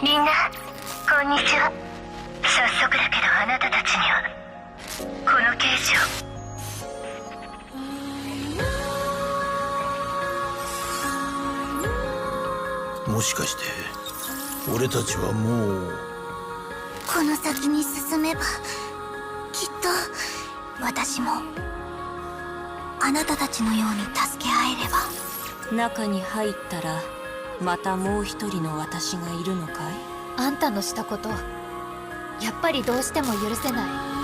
みんな、こんにちは。早速だけどあなたたちには、この刑事を。もしかして俺たちはもうこの先に進めば、きっと私もあなたたちのように助け合えれば。中に入ったらまたもう一人の私がいるのかい？あんたのしたこと、やっぱりどうしても許せない。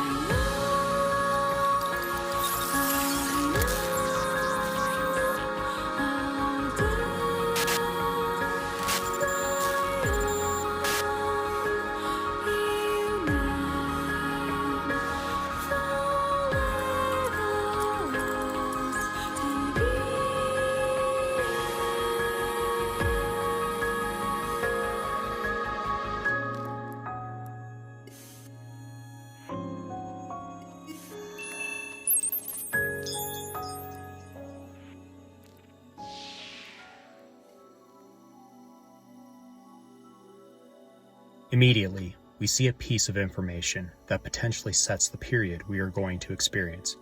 Immediately, we see a piece of information that potentially sets the period we are going to experience,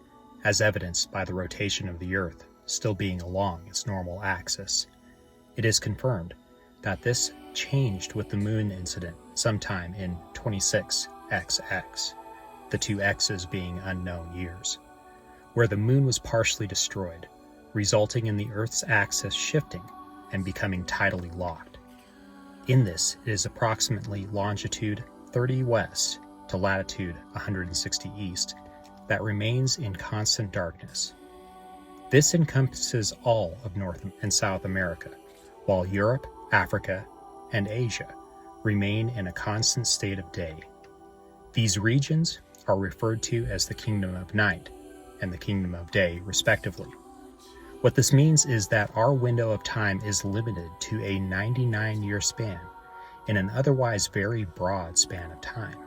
as evidenced by the rotation of the Earth still being along its normal axis. It is confirmed that this changed with the moon incident sometime in 26XX, the two X's being unknown years, where the moon was partially destroyed, resulting in the Earth's axis shifting and becoming tidally locked. In this, it is approximately longitude 30 west to latitude 160 east that remains in constant darkness. This encompasses all of North and South America, while Europe, Africa, and Asia remain in a constant state of day. These regions are referred to as the Kingdom of Night and the Kingdom of Day, respectively. What this means is that our window of time is limited to a 99-year span in an otherwise very broad span of time.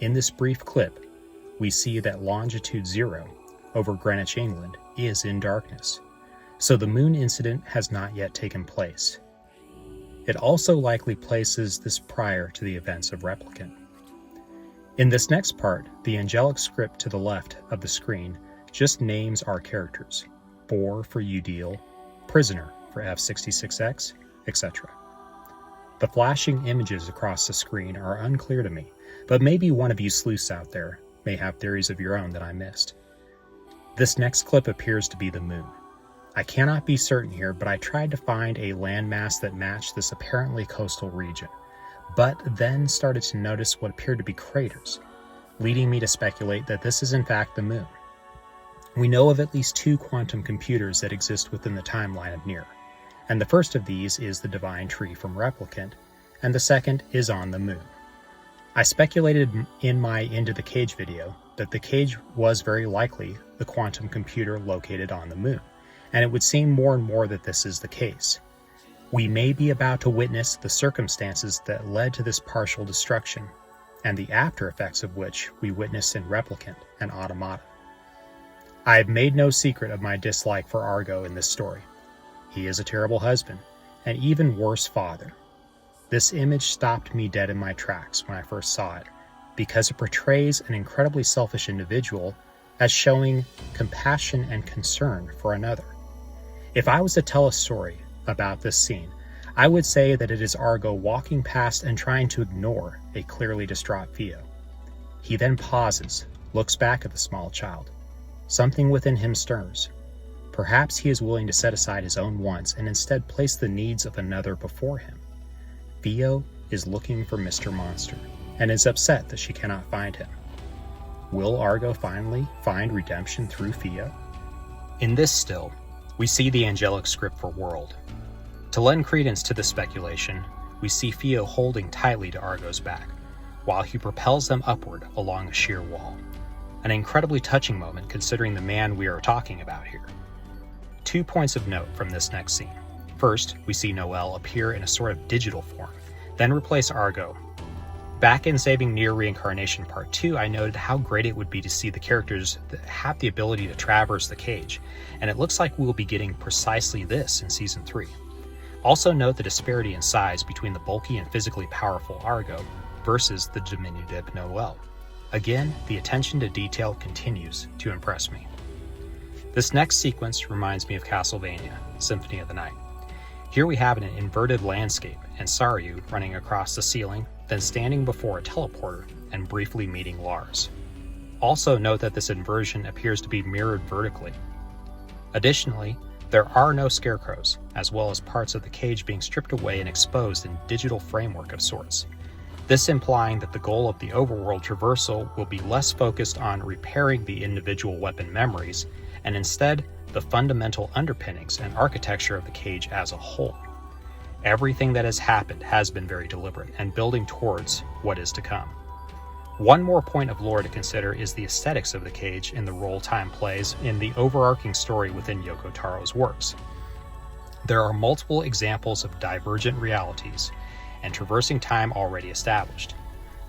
In this brief clip, we see that longitude 0 over Greenwich, England is in darkness, so the moon incident has not yet taken place. It also likely places this prior to the events of Replicant. In this next part, the angelic script to the left of the screen just names our characters. 4 for Udeal, Prisoner for F66X, etc. The flashing images across the screen are unclear to me, but maybe one of you sleuths out there may have theories of your own that I missed. This next clip appears to be the moon. I cannot be certain here, but I tried to find a landmass that matched this apparently coastal region, but then started to notice what appeared to be craters, leading me to speculate that this is in fact the moon. We know of at least 2 quantum computers that exist within the timeline of NieR, and the first of these is the Divine Tree from Replicant, and the second is on the moon. I speculated in my Into the Cage video that the cage was very likely the quantum computer located on the moon, and it would seem more and more that this is the case. We may be about to witness the circumstances that led to this partial destruction, and the after effects of which we witnessed in Replicant and Automata. I have made no secret of my dislike for Argo in this story. He is a terrible husband, and even worse father. This image stopped me dead in my tracks when I first saw it, because it portrays an incredibly selfish individual as showing compassion and concern for another. If I was to tell a story about this scene, I would say that it is Argo walking past and trying to ignore a clearly distraught Theo. He then pauses, looks back at the small child. Something within him stirs. Perhaps he is willing to set aside his own wants and instead place the needs of another before him. Theo is looking for Mr. Monster and is upset that she cannot find him. Will Argo finally find redemption through Theo? In this still, we see the angelic script for World. To lend credence to this speculation, we see Theo holding tightly to Argo's back, while he propels them upward along a sheer wall. An incredibly touching moment considering the man we are talking about here. 2 points of note from this next scene. First, we see Noel appear in a sort of digital form, then replace Argo. Back in Saving NieR Reincarnation Part 2, I noted how great it would be to see the characters that have the ability to traverse the cage, and it looks like we will be getting precisely this in Season 3. Also note the disparity in size between the bulky and physically powerful Argo versus the diminutive Noel. Again, the attention to detail continues to impress me. This next sequence reminds me of Castlevania, Symphony of the Night. Here we have an inverted landscape and Saryu running across the ceiling, then standing before a teleporter and briefly meeting Lars. Also note that this inversion appears to be mirrored vertically. Additionally, there are no scarecrows, as well as parts of the cage being stripped away and exposed in digital framework of sorts. This implying that the goal of the overworld traversal will be less focused on repairing the individual weapon memories, and instead the fundamental underpinnings and architecture of the cage as a whole. Everything that has happened has been very deliberate and building towards what is to come. One more point of lore to consider is the aesthetics of the cage in the role time plays in the overarching story within Yoko Taro's works. There are multiple examples of divergent realities and traversing time already established.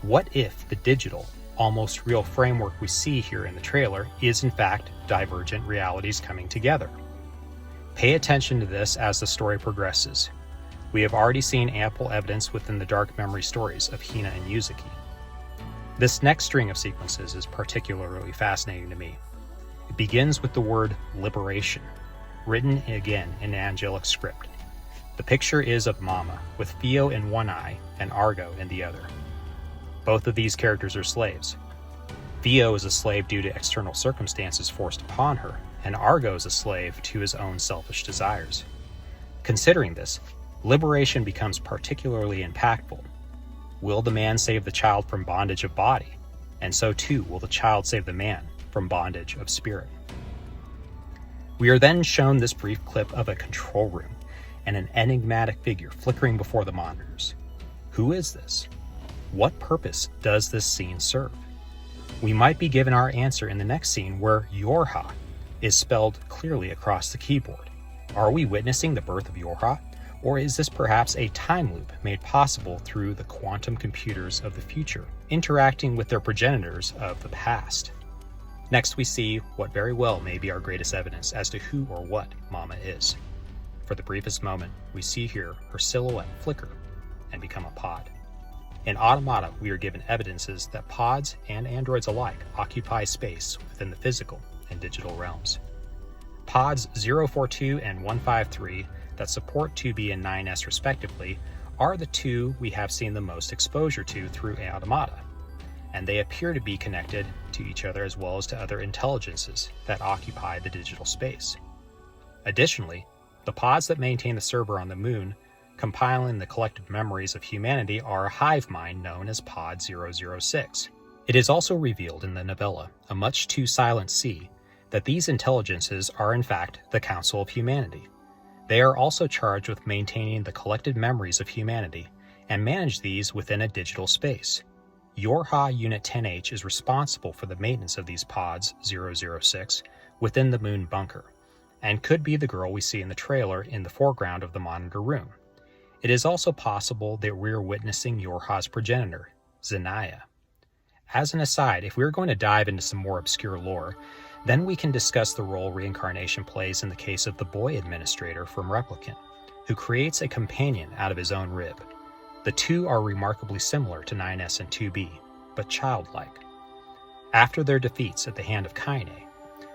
What if the digital, almost real framework we see here in the trailer is in fact divergent realities coming together? Pay attention to this as the story progresses. We have already seen ample evidence within the dark memory stories of Hina and Yuzuki. This next string of sequences is particularly fascinating to me. It begins with the word liberation, written again in angelic script. The picture is of Mama, with Theo in one eye and Argo in the other. Both of these characters are slaves. Theo is a slave due to external circumstances forced upon her, and Argo is a slave to his own selfish desires. Considering this, liberation becomes particularly impactful. Will the man save the child from bondage of body? And so too will the child save the man from bondage of spirit. We are then shown this brief clip of a control room and an enigmatic figure flickering before the monitors. Who is this? What purpose does this scene serve? We might be given our answer in the next scene where YorHa is spelled clearly across the keyboard. Are we witnessing the birth of YorHa? Or is this perhaps a time loop made possible through the quantum computers of the future, interacting with their progenitors of the past? Next we see what very well may be our greatest evidence as to who or what Mama is. For the briefest moment, we see here her silhouette flicker and become a pod. In Automata, we are given evidences that pods and androids alike occupy space within the physical and digital realms. Pods 042 and 153 that support 2B and 9S respectively are the two we have seen the most exposure to through Automata, and they appear to be connected to each other as well as to other intelligences that occupy the digital space. Additionally, the pods that maintain the server on the moon, compiling the collective memories of humanity, are a hive mind known as Pod 006. It is also revealed in the novella, A Much Too Silent Sea, that these intelligences are in fact the Council of Humanity. They are also charged with maintaining the collected memories of humanity and manage these within a digital space. YorHa Unit 10H is responsible for the maintenance of these pods 006 within the moon bunker, and could be the girl we see in the trailer in the foreground of the monitor room. It is also possible that we're witnessing YorHa's progenitor, Zenaya. As an aside, if we're going to dive into some more obscure lore, then we can discuss the role reincarnation plays in the case of the boy administrator from Replicant, who creates a companion out of his own rib. The two are remarkably similar to 9S and 2B, but childlike. After their defeats at the hand of Kaine,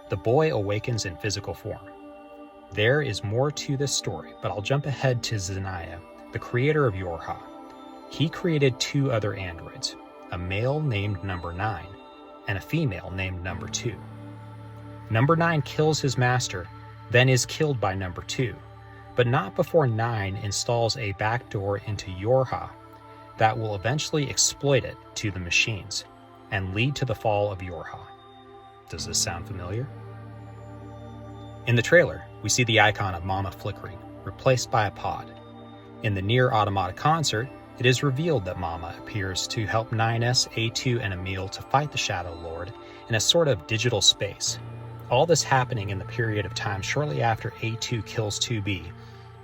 the boy awakens in physical form. There is more to this story, but I'll jump ahead to Zenaya, the creator of YorHa. He created two other androids, a male named Number 9 and a female named Number 2. Number 9 kills his master, then is killed by Number 2, but not before 9 installs a backdoor into YorHa that will eventually exploit it to the machines and lead to the fall of YorHa. Does this sound familiar? In the trailer, we see the icon of Mama flickering, replaced by a pod. In the NieR Automata concert, it is revealed that Mama appears to help 9S, A2, and Emil to fight the Shadow Lord in a sort of digital space. All this happening in the period of time shortly after A2 kills 2B,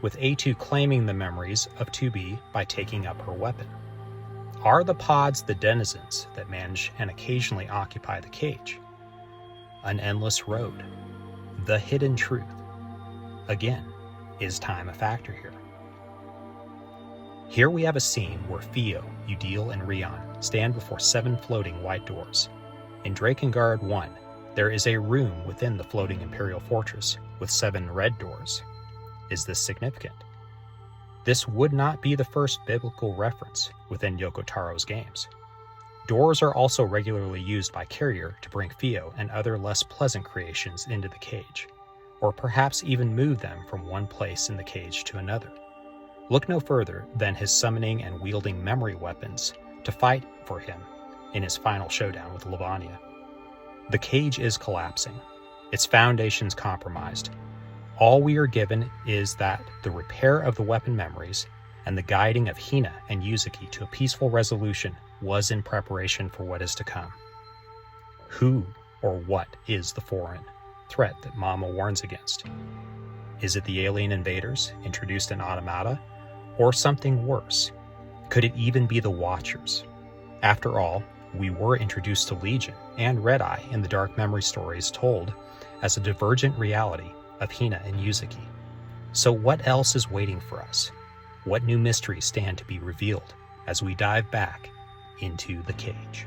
with A2 claiming the memories of 2B by taking up her weapon. Are the pods the denizens that manage and occasionally occupy the cage? An endless road. The hidden truth. Again, is time a factor here? Here we have a scene where Fio, Udil, and Rion stand before 7 floating white doors. In Drakengard 1, there is a room within the floating Imperial Fortress with 7 red doors. Is this significant? This would not be the first biblical reference within Yoko Taro's games. Doors are also regularly used by Carrier to bring Fio and other less pleasant creations into the cage, or perhaps even move them from one place in the cage to another. Look no further than his summoning and wielding memory weapons to fight for him in his final showdown with Lavania. The cage is collapsing, its foundations compromised. All we are given is that the repair of the weapon memories and the guiding of Hina and Yuzuki to a peaceful resolution was in preparation for what is to come. Who or what is the foreign threat that Mama warns against? Is it the alien invaders introduced in Automata, or something worse? Could it even be the Watchers? After all, we were introduced to Legion and Red Eye in the Dark Memory stories told as a divergent reality of Hina and Yuzuki. So what else is waiting for us? What new mysteries stand to be revealed as we dive back into the cage?